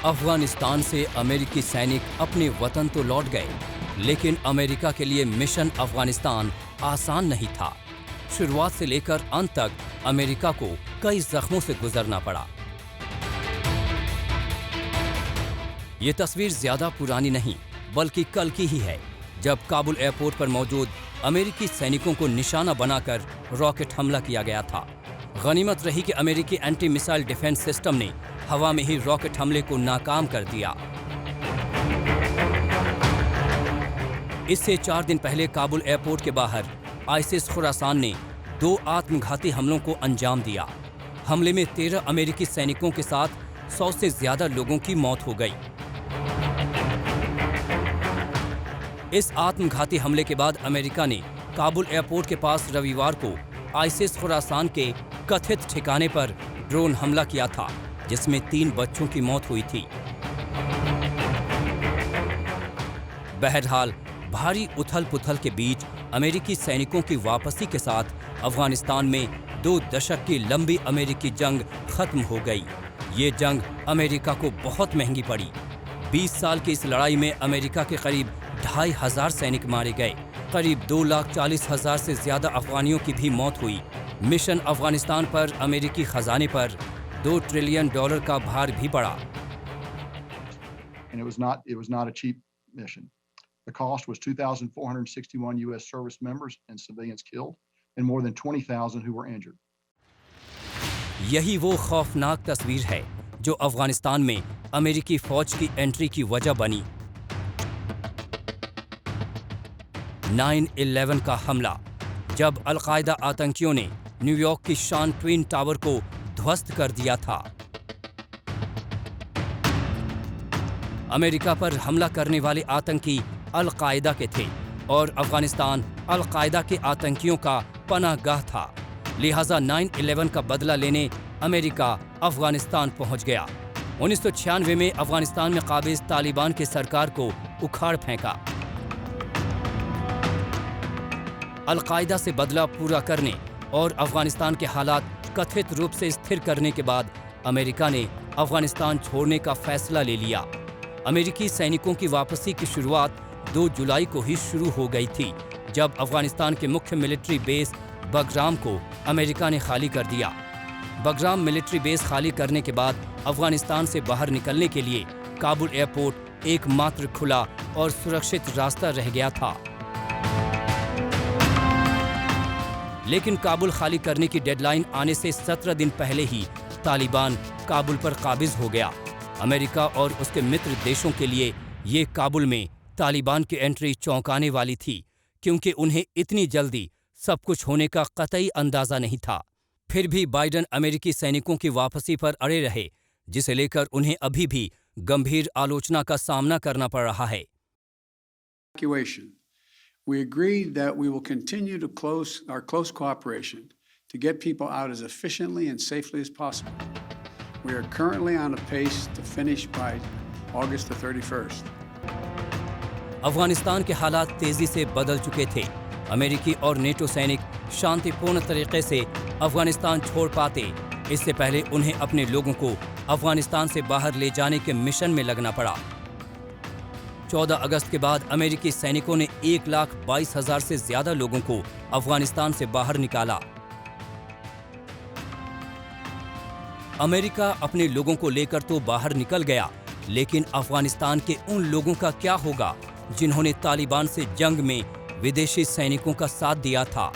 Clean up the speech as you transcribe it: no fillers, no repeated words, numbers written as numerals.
अफगानिस्तान से अमेरिकी सैनिक अपने वतन तो लौट गए, लेकिन अमेरिका के लिए मिशन अफगानिस्तान आसान नहीं था। शुरुआत से लेकर अंत तक अमेरिका को कई जख्मों से गुजरना पड़ा। ये तस्वीर ज्यादा पुरानी नहीं बल्कि कल की ही है, जब काबुल एयरपोर्ट पर मौजूद अमेरिकी सैनिकों को निशाना बनाकर रॉकेट हमला किया गया था। गनीमत रही कि अमेरिकी एंटी मिसाइल डिफेंस सिस्टम ने हवा में ही रॉकेट हमले को नाकाम कर दिया। इससे 4 दिन पहले काबुल एयरपोर्ट के बाहर आईसिस खुरासान ने 2 आत्मघाती हमलों को अंजाम दिया। हमले में 13 अमेरिकी सैनिकों के साथ 100 से ज्यादा लोगों की मौत हो गई। इस आत्मघाती हमले के बाद अमेरिका ने काबुल एयरपोर्ट के पास रविवार को आईसिस खुरासान के कथित ठिकाने पर ड्रोन हमला किया था, जिसमें 3 बच्चों की मौत हुई थी। बहरहाल भारी उथल-पुथल के बीच अमेरिकी सैनिकों की वापसी के साथ अफगानिस्तान में 2 दशक की लंबी अमेरिकी जंग खत्म हो गई। ये जंग अमेरिका को बहुत महंगी पड़ी। 20 साल की इस लड़ाई में अमेरिका के करीब 2,500 सैनिक मारे गए। करीब 2,40,000 से ज्यादा अफगानियों की भी मौत हुई। मिशन अफगानिस्तान पर अमेरिकी खजाने पर $2 ट्रिलियन का भार भी पड़ा। And it was not a cheap mission. The cost was 2,461 U.S. service members and civilians killed, and more than 20,000 who were injured. यही वो खौफनाक तस्वीर है जो अफगानिस्तान में अमेरिकी फौज की एंट्री की वजह बनी। 9/11 का हमला, जब अल-कायदा आतंकियों ने न्यूयॉर्क की शान ट्विन टावर को ध्वस्त कर दिया था। अमेरिका पर हमला करने वाले आतंकी अल-कायदा के थे और अफगानिस्तान अल-कायदा के आतंकियों का पनाहगाह था। लिहाजा 9/11 का बदला लेने अमेरिका अफगानिस्तान पहुंच गया। 1996 में अफगानिस्तान में काबिज तालिबान की सरकार को उखाड़ फेंका। अल-कायदा से बदला पूरा करने और अफगानिस्तान के हालात कथित रूप से स्थिर करने के बाद अमेरिका ने अफगानिस्तान छोड़ने का फैसला ले लिया। अमेरिकी सैनिकों की वापसी की शुरुआत 2 जुलाई को ही शुरू हो गई थी, जब अफगानिस्तान के मुख्य मिलिट्री बेस बगराम को अमेरिका ने खाली कर दिया। बगराम मिलिट्री बेस खाली करने के बाद अफगानिस्तान से बाहर निकलने के लिए काबुल एयरपोर्ट एकमात्र खुला और सुरक्षित रास्ता रह गया था। लेकिन काबुल खाली करने की डेडलाइन आने से 17 दिन पहले ही तालिबान काबुल पर काबिज हो गया। अमेरिका और उसके मित्र देशों के लिए ये काबुल में तालिबान की एंट्री चौंकाने वाली थी, क्योंकि उन्हें इतनी जल्दी सब कुछ होने का कतई अंदाजा नहीं था। फिर भी बाइडन अमेरिकी सैनिकों की वापसी पर अड़े रहे, जिसे लेकर उन्हें अभी भी गंभीर आलोचना का सामना करना पड़ रहा है। We agreed that we will continue to our close cooperation to get people out as efficiently and safely as possible. We are currently on a pace to finish by August the 31st. Afghanistan के हालात तेजी से बदल चुके थे। अमेरिकी और NATO सैनिक शांतिपूर्ण तरीके से अफगानिस्तान छोड़ पाते, इससे पहले उन्हें अपने लोगों को अफगानिस्तान से बाहर ले जाने के मिशन में लगना पड़ा। 14 अगस्त के बाद अमेरिकी सैनिकों ने 1,22,000 से ज्यादा लोगों को अफगानिस्तान से बाहर निकाला। अमेरिका अपने लोगों को लेकर तो बाहर निकल गया, लेकिन अफगानिस्तान के उन लोगों का क्या होगा जिन्होंने तालिबान से जंग में विदेशी सैनिकों का साथ दिया था।